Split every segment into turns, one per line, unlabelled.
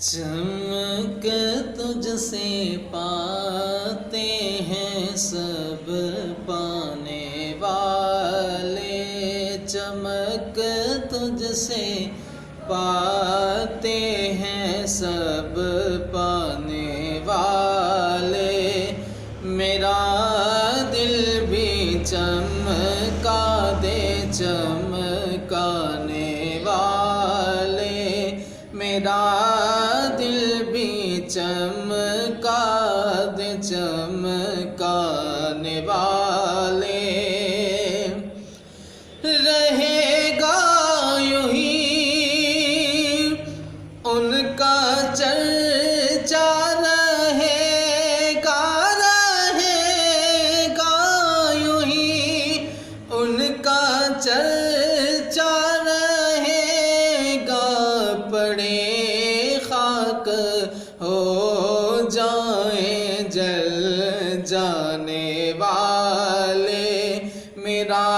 چمک تجھ سے پاتے ہیں سب پانے والے، چمک تجھ سے پاتے ہیں سب پانے والے، میرا دل بھی چمکا دے چمکانے والے، میرا دل بھی چمکا دے چمکانے والے، رہے گا یوں ہی ان کا چرچا، رہے گا یوں ہی ان کا چرچا، رہے گا پڑے خاک ہو جائیں جل جانے والے، میرا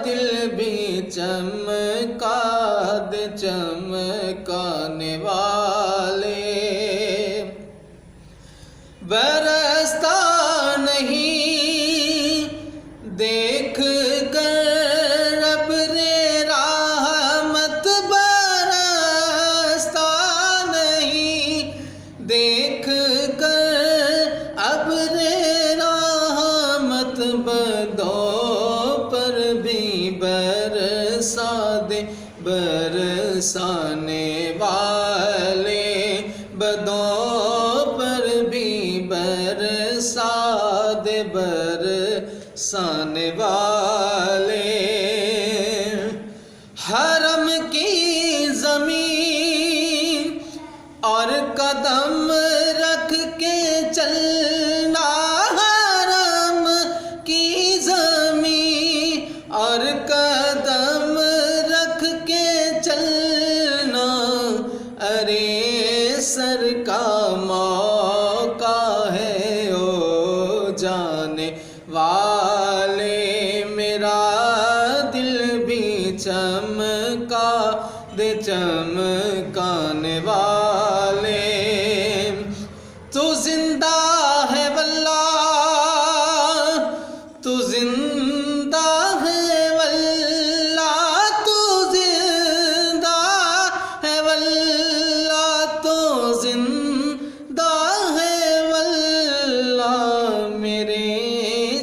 دل بھی چمکا دے چمکانے والے، برستا نہیں دیکھ کر ابر رحمت، برستا نہیں دیکھ کر ابر رحمت، بدوں پر بھی برسا دے برسانے والے، بدوں پر بھی برسا دے برسانے والے، حرم کی زمین اور قدم رکھ کے چلنا، حرم کی زمین اور قدم رکھ کے چلنا، ارے سر کا موقع ہے او جانے والے، میرا دل بھی چمکا دے چمکانے والے۔